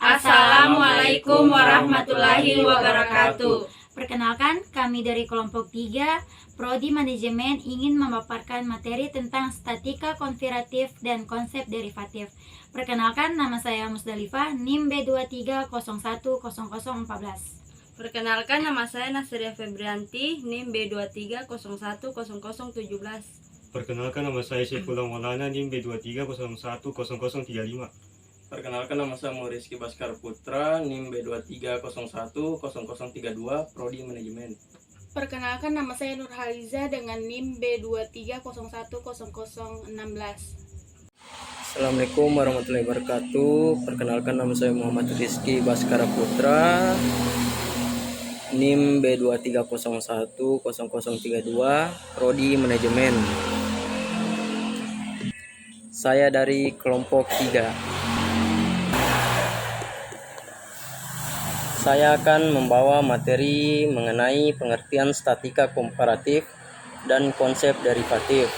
Assalamualaikum warahmatullahi wabarakatuh. Perkenalkan, kami dari kelompok 3 Prodi Manajemen ingin memaparkan materi tentang statika konfiguratif dan konsep derivatif. Perkenalkan, nama saya Musdalifah, NIM B23010014. Perkenalkan, nama saya Nasria Febrianti, NIM B23010017. Perkenalkan, nama saya Syaifullah Maulana, NIM B23010035. Perkenalkan, nama saya Rizky Baskar Putra, NIM B23010032, Prodi Manajemen. Perkenalkan, nama saya Nurhaliza dengan NIM B23010016. Assalamualaikum warahmatullahi wabarakatuh. Perkenalkan, nama saya Muhammad Rizky Baskar Putra, NIM B23010032, Prodi Manajemen. Saya dari kelompok 3. Saya akan membawa materi mengenai pengertian statika komparatif dan konsep derivatif.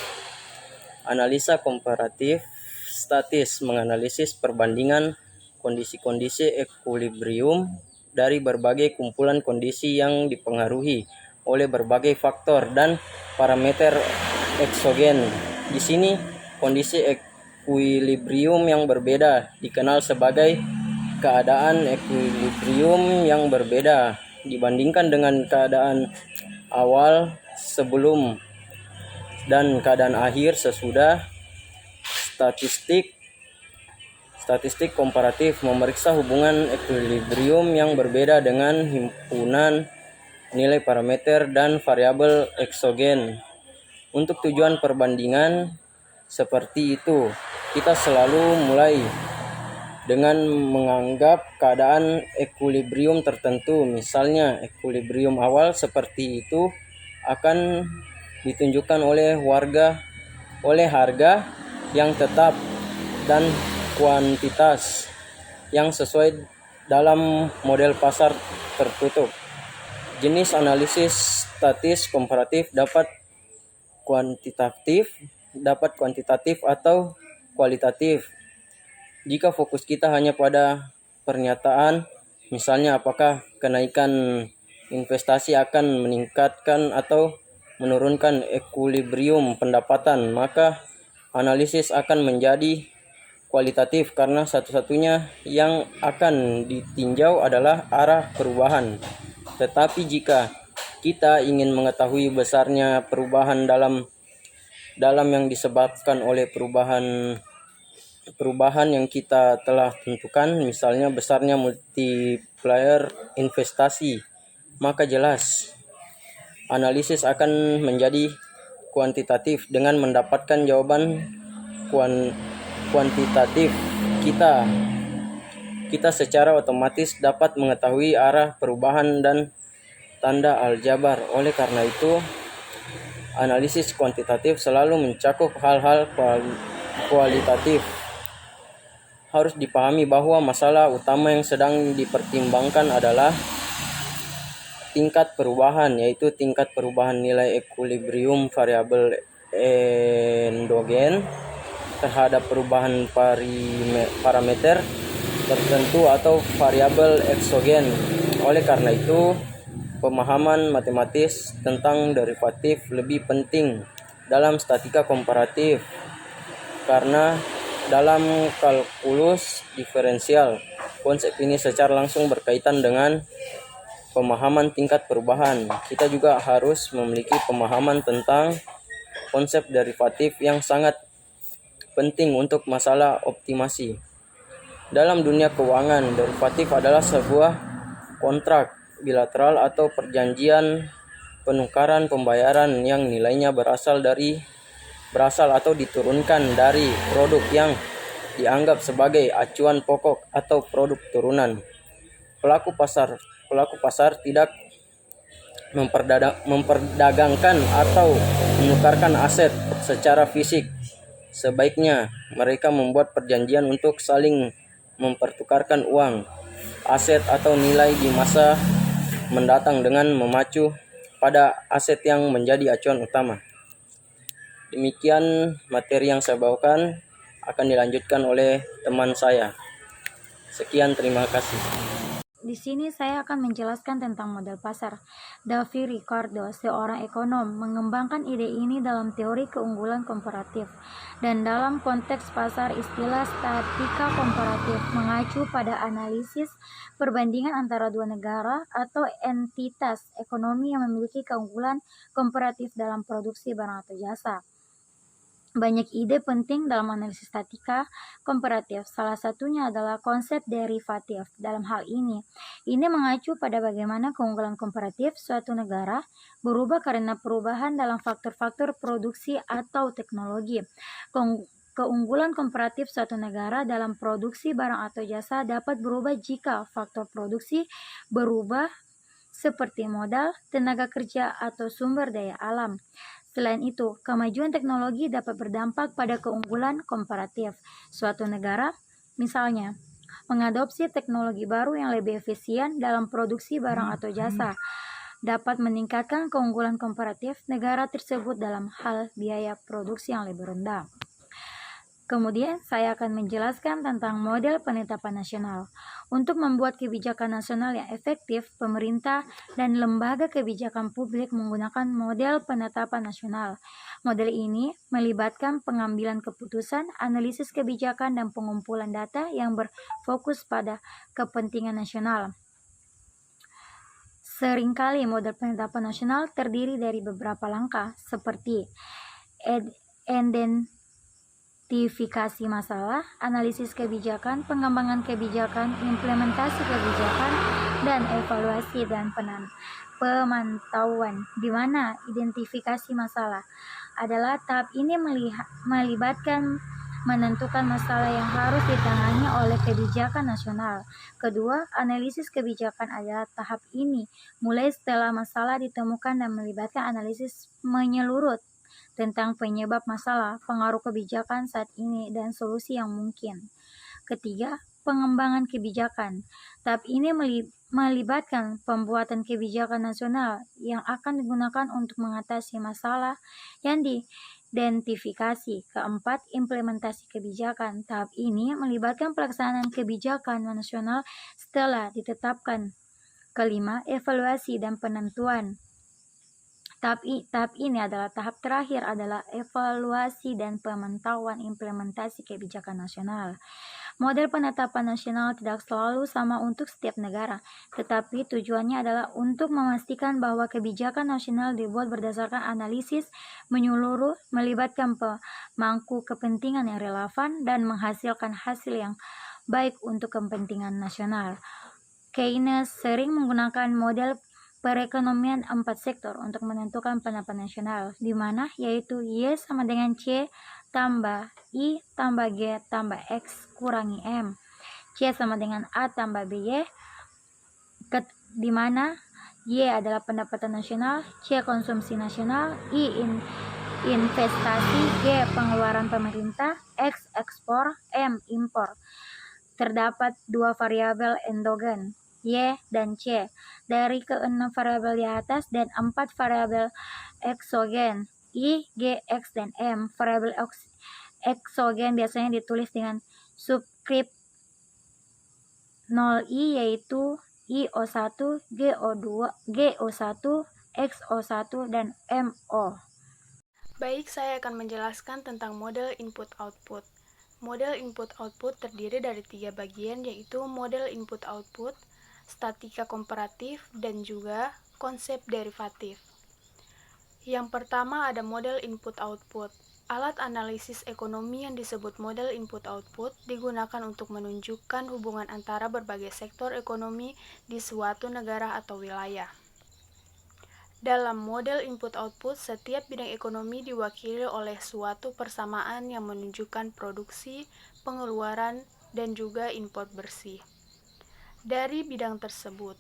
Analisa komparatif statis menganalisis perbandingan kondisi-kondisi ekuilibrium dari berbagai kumpulan kondisi yang dipengaruhi oleh berbagai faktor dan parameter eksogen. Di sini kondisi ekuilibrium yang berbeda dikenal sebagai keadaan ekuilibrium yang berbeda dibandingkan dengan keadaan awal sebelum dan keadaan akhir sesudah. Statistik komparatif memeriksa hubungan ekuilibrium yang berbeda dengan himpunan nilai parameter dan variabel eksogen. Untuk tujuan perbandingan seperti itu, kita selalu mulai dengan menganggap keadaan ekuilibrium tertentu. Misalnya, ekuilibrium awal seperti itu akan ditunjukkan oleh harga yang tetap dan kuantitas yang sesuai dalam model pasar tertutup. Jenis analisis statis komparatif dapat kuantitatif atau kualitatif. Jika fokus kita hanya pada pernyataan, misalnya apakah kenaikan investasi akan meningkatkan atau menurunkan ekuilibrium pendapatan, maka analisis akan menjadi kualitatif karena satu-satunya yang akan ditinjau adalah arah perubahan. Tetapi jika kita ingin mengetahui besarnya perubahan dalam yang disebabkan oleh perubahan yang kita telah tentukan, misalnya besarnya multiplier investasi, maka jelas analisis akan menjadi kuantitatif. Dengan mendapatkan jawaban kuantitatif, kita secara otomatis dapat mengetahui arah perubahan dan tanda aljabar. Oleh karena itu, analisis kuantitatif selalu mencakup hal-hal kualitatif. Harus dipahami bahwa masalah utama yang sedang dipertimbangkan adalah tingkat perubahan, yaitu tingkat perubahan nilai ekuilibrium variabel endogen terhadap perubahan parameter tertentu atau variabel eksogen. Oleh karena itu, pemahaman matematis tentang derivatif lebih penting dalam statika komparatif, karena dalam kalkulus diferensial, konsep ini secara langsung berkaitan dengan pemahaman tingkat perubahan. Kita juga harus memiliki pemahaman tentang konsep derivatif yang sangat penting untuk masalah optimasi. Dalam dunia keuangan, derivatif adalah sebuah kontrak bilateral atau perjanjian penukaran pembayaran yang nilainya berasal atau diturunkan dari produk yang dianggap sebagai acuan pokok atau produk turunan. Pelaku pasar tidak memperdagangkan atau menukarkan aset secara fisik. Sebaiknya mereka membuat perjanjian untuk saling mempertukarkan uang, aset atau nilai di masa mendatang dengan memacu pada aset yang menjadi acuan utama. Demikian materi yang saya bawakan, akan dilanjutkan oleh teman saya. Sekian, terima kasih. Di sini saya akan menjelaskan tentang model pasar. David Ricardo, seorang ekonom, mengembangkan ide ini dalam teori keunggulan komparatif. Dan dalam konteks pasar, istilah statika komparatif mengacu pada analisis perbandingan antara dua negara atau entitas ekonomi yang memiliki keunggulan komparatif dalam produksi barang atau jasa. Banyak ide penting dalam analisis statika komparatif. Salah satunya adalah konsep derivatif. Dalam hal ini mengacu pada bagaimana keunggulan komparatif suatu negara berubah karena perubahan dalam faktor-faktor produksi atau teknologi. Keunggulan komparatif suatu negara dalam produksi barang atau jasa dapat berubah jika faktor produksi berubah seperti modal, tenaga kerja, atau sumber daya alam. Selain itu, kemajuan teknologi dapat berdampak pada keunggulan komparatif suatu negara, misalnya mengadopsi teknologi baru yang lebih efisien dalam produksi barang atau jasa dapat meningkatkan keunggulan komparatif negara tersebut dalam hal biaya produksi yang lebih rendah. Kemudian, saya akan menjelaskan tentang model penetapan nasional. Untuk membuat kebijakan nasional yang efektif, pemerintah dan lembaga kebijakan publik menggunakan model penetapan nasional. Model ini melibatkan pengambilan keputusan, analisis kebijakan, dan pengumpulan data yang berfokus pada kepentingan nasional. Seringkali model penetapan nasional terdiri dari beberapa langkah, seperti identifikasi masalah, analisis kebijakan, pengembangan kebijakan, implementasi kebijakan, dan evaluasi dan pemantauan. Di mana identifikasi masalah adalah tahap ini melibatkan menentukan masalah yang harus ditangani oleh kebijakan nasional. Kedua, analisis kebijakan adalah tahap ini mulai setelah masalah ditemukan dan melibatkan analisis menyeluruh tentang penyebab masalah, pengaruh kebijakan saat ini, dan solusi yang mungkin. Ketiga, pengembangan kebijakan. Tahap ini melibatkan pembuatan kebijakan nasional yang akan digunakan untuk mengatasi masalah yang diidentifikasi. Keempat, implementasi kebijakan. Tahap ini melibatkan pelaksanaan kebijakan nasional setelah ditetapkan. Kelima, evaluasi dan penentuan. Tahap ini adalah tahap terakhir adalah evaluasi dan pemantauan implementasi kebijakan nasional. Model penetapan nasional tidak selalu sama untuk setiap negara, tetapi tujuannya adalah untuk memastikan bahwa kebijakan nasional dibuat berdasarkan analisis menyeluruh, melibatkan pemangku kepentingan yang relevan, dan menghasilkan hasil yang baik untuk kepentingan nasional. Keynes sering menggunakan model perekonomian 4 sektor untuk menentukan penetapan nasional, di mana yaitu Y sama dengan C tambah I tambah G tambah X kurangi M, C sama dengan A tambah BY, di mana Y adalah pendapatan nasional, C konsumsi nasional, I investasi, G pengeluaran pemerintah, X ekspor, M impor. Terdapat 2 variabel endogen, Y dan C, dari ke-6 variabel di atas, dan 4 variabel eksogen, I, G, X, dan M. Variabel eksogen biasanya ditulis dengan subskrip 0I, yaitu IO1, GO1, XO1, dan MO. Baik, saya akan menjelaskan tentang model input-output. Model input-output terdiri dari 3 bagian, yaitu model input-output, statika komparatif, dan juga konsep derivatif. Yang pertama ada model input-output. Alat analisis ekonomi yang disebut model input-output digunakan untuk menunjukkan hubungan antara berbagai sektor ekonomi di suatu negara atau wilayah. Dalam model input-output, setiap bidang ekonomi diwakili oleh suatu persamaan yang menunjukkan produksi, pengeluaran, dan juga import bersih dari bidang tersebut.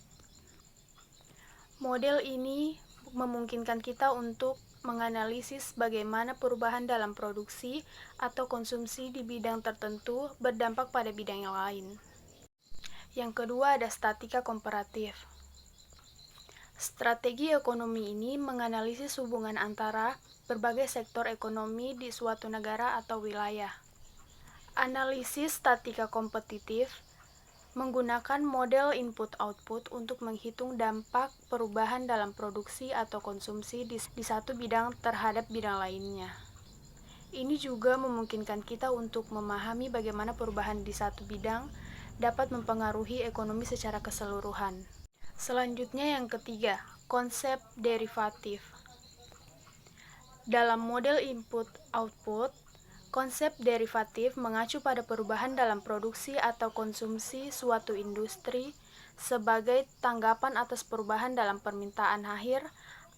Model ini memungkinkan kita untuk menganalisis bagaimana perubahan dalam produksi atau konsumsi di bidang tertentu berdampak pada bidang yang lain. Yang kedua ada statika komparatif. Strategi ekonomi ini menganalisis hubungan antara berbagai sektor ekonomi di suatu negara atau wilayah. Analisis statika kompetitif Menggunakan model input-output untuk menghitung dampak perubahan dalam produksi atau konsumsi di satu bidang terhadap bidang lainnya. Ini juga memungkinkan kita untuk memahami bagaimana perubahan di satu bidang dapat mempengaruhi ekonomi secara keseluruhan. Selanjutnya yang ketiga, konsep derivatif. Dalam model input-output, konsep derivatif mengacu pada perubahan dalam produksi atau konsumsi suatu industri sebagai tanggapan atas perubahan dalam permintaan akhir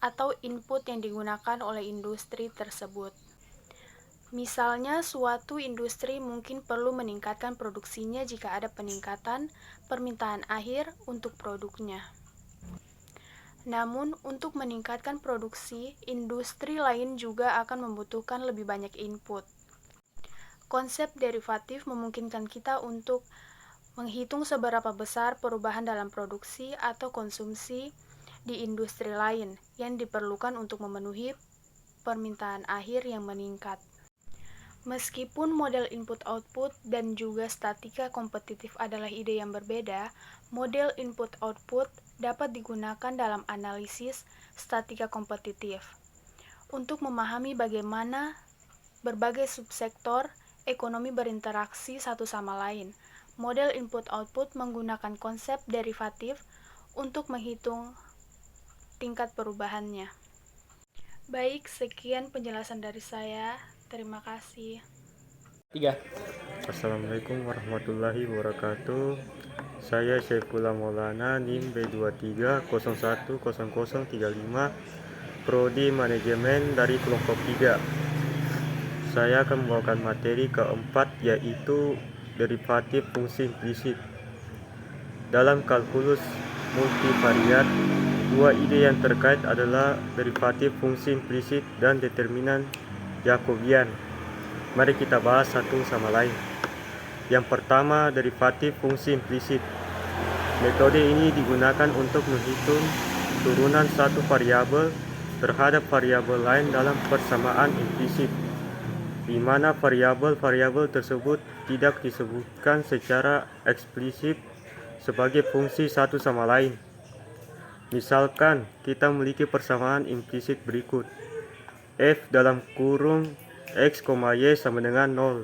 atau input yang digunakan oleh industri tersebut. Misalnya, suatu industri mungkin perlu meningkatkan produksinya jika ada peningkatan permintaan akhir untuk produknya. Namun, untuk meningkatkan produksi, industri lain juga akan membutuhkan lebih banyak input. Konsep derivatif memungkinkan kita untuk menghitung seberapa besar perubahan dalam produksi atau konsumsi di industri lain yang diperlukan untuk memenuhi permintaan akhir yang meningkat. Meskipun model input-output dan juga statika kompetitif adalah ide yang berbeda, model input-output dapat digunakan dalam analisis statika kompetitif untuk memahami bagaimana berbagai subsektor ekonomi berinteraksi satu sama lain. Model input-output menggunakan konsep derivatif untuk menghitung tingkat perubahannya. Baik, sekian penjelasan dari saya. Terima kasih. 3. Assalamualaikum warahmatullahi wabarakatuh. Saya Syaifullah Maulana, NIM B23010035, Prodi Manajemen dari kelompok 3. Saya akan membawakan materi keempat, yaitu derivatif fungsi implisit. Dalam kalkulus multivariat, dua ide yang terkait adalah derivatif fungsi implisit dan determinan Jacobian. Mari kita bahas satu sama lain. Yang pertama, derivatif fungsi implisit. Metode ini digunakan untuk menghitung turunan satu variabel terhadap variabel lain dalam persamaan implisit, di mana variabel-variabel tersebut tidak disebutkan secara eksplisit sebagai fungsi satu sama lain. Misalkan, kita memiliki persamaan implisit berikut. F dalam kurung X, Y sama dengan 0.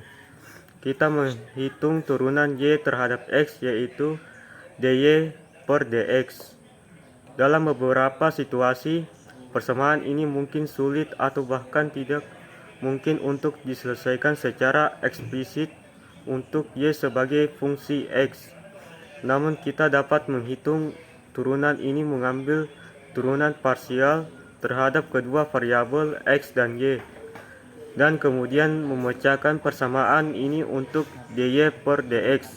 Kita menghitung turunan Y terhadap X, yaitu dy per dx. Dalam beberapa situasi, persamaan ini mungkin sulit atau bahkan tidak mungkin untuk diselesaikan secara eksplisit untuk Y sebagai fungsi X. Namun kita dapat menghitung turunan ini mengambil turunan parsial terhadap kedua variabel X dan Y, dan kemudian memecahkan persamaan ini untuk dy per dx.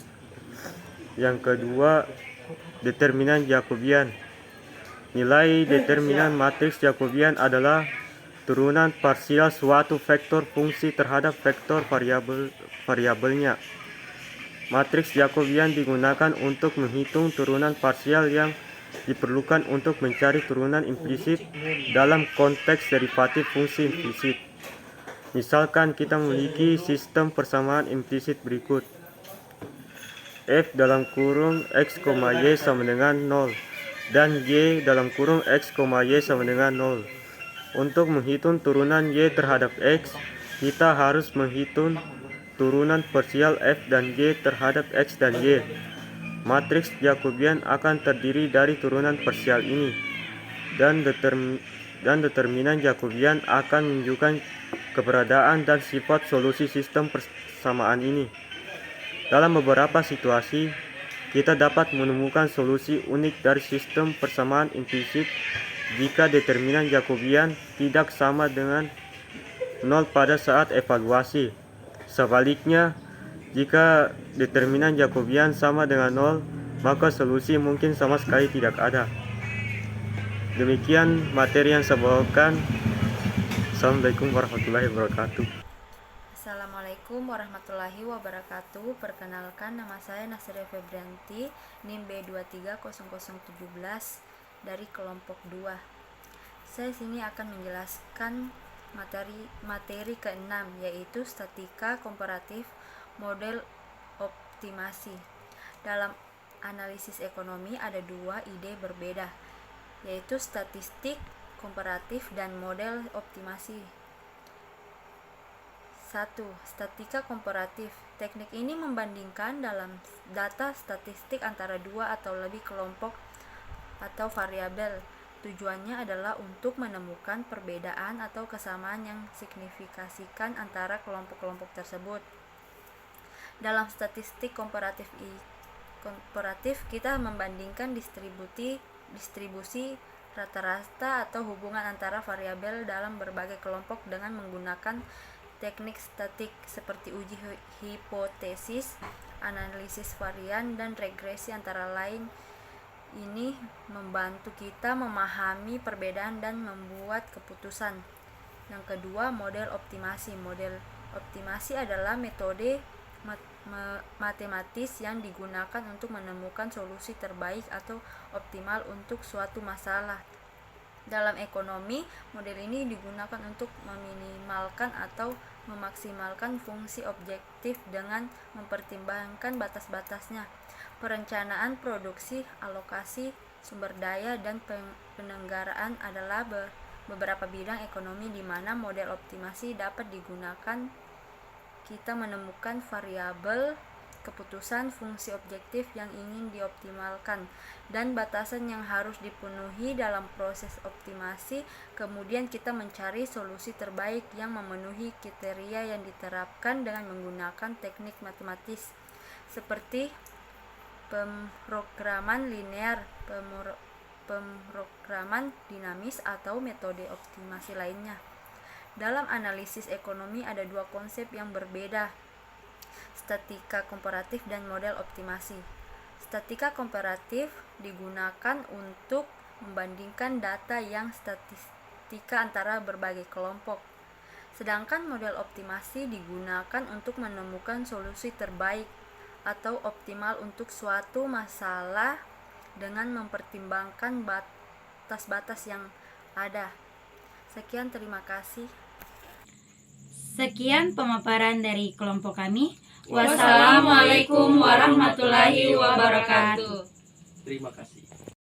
Yang kedua, determinan Jacobian. Nilai determinan matriks Jacobian adalah turunan parsial suatu vektor fungsi terhadap vektor variabelnya. Matriks Jacobian digunakan untuk menghitung turunan parsial yang diperlukan untuk mencari turunan implisit dalam konteks derivatif fungsi implisit. Misalkan kita memiliki sistem persamaan implisit berikut. F dalam kurung X, Y sama dengan 0 dan Y dalam kurung X, Y sama dengan 0. Untuk menghitung turunan Y terhadap X, kita harus menghitung turunan parsial F dan Y terhadap X dan Y. Matriks Jacobian akan terdiri dari turunan parsial ini, dan determinan Jacobian akan menunjukkan keberadaan dan sifat solusi sistem persamaan ini. Dalam beberapa situasi, kita dapat menemukan solusi unik dari sistem persamaan implisit jika determinan Jacobian tidak sama dengan 0 pada saat evaluasi. Sebaliknya, jika determinan Jacobian sama dengan 0, maka solusi mungkin sama sekali tidak ada. Demikian materi yang saya bawakan. Assalamualaikum warahmatullahi wabarakatuh. Assalamualaikum warahmatullahi wabarakatuh. Perkenalkan, nama saya Nasria Febrianti, NIM B230017 dari kelompok 2. Saya sini akan menjelaskan materi ke-6, yaitu statika komparatif model optimasi. Dalam analisis ekonomi ada dua ide berbeda, yaitu statistik komparatif dan model optimasi. 1. Statistika komparatif. Teknik ini membandingkan dalam data statistik antara dua atau lebih kelompok atau variabel. Tujuannya adalah untuk menemukan perbedaan atau kesamaan yang signifikan antara kelompok-kelompok tersebut. Dalam statistik komparatif kita membandingkan distribusi rata-rata atau hubungan antara variabel dalam berbagai kelompok dengan menggunakan teknik statik seperti uji hipotesis, analisis varian, dan regresi antara lain. Ini membantu kita memahami perbedaan dan membuat keputusan. Yang kedua, model optimasi. Model optimasi adalah metode matematis yang digunakan untuk menemukan solusi terbaik atau optimal untuk suatu masalah. Dalam ekonomi, model ini digunakan untuk meminimalkan atau memaksimalkan fungsi objektif dengan mempertimbangkan batas-batasnya. Perencanaan produksi, alokasi sumber daya, dan penyelenggaraan adalah beberapa bidang ekonomi di mana model optimasi dapat digunakan. Kita menemukan variabel keputusan, fungsi objektif yang ingin dioptimalkan, dan batasan yang harus dipenuhi dalam proses optimasi. Kemudian kita mencari solusi terbaik yang memenuhi kriteria yang diterapkan dengan menggunakan teknik matematis seperti pemrograman linear, pemrograman dinamis, atau metode optimasi lainnya. Dalam analisis ekonomi ada dua konsep yang berbeda, statistika komparatif dan model optimasi. Statistika komparatif digunakan untuk membandingkan data yang statistika antara berbagai kelompok. Sedangkan model optimasi digunakan untuk menemukan solusi terbaik atau optimal untuk suatu masalah dengan mempertimbangkan batas-batas yang ada. Sekian, terima kasih. Sekian pemaparan dari kelompok kami. Wassalamualaikum warahmatullahi wabarakatuh. Terima kasih.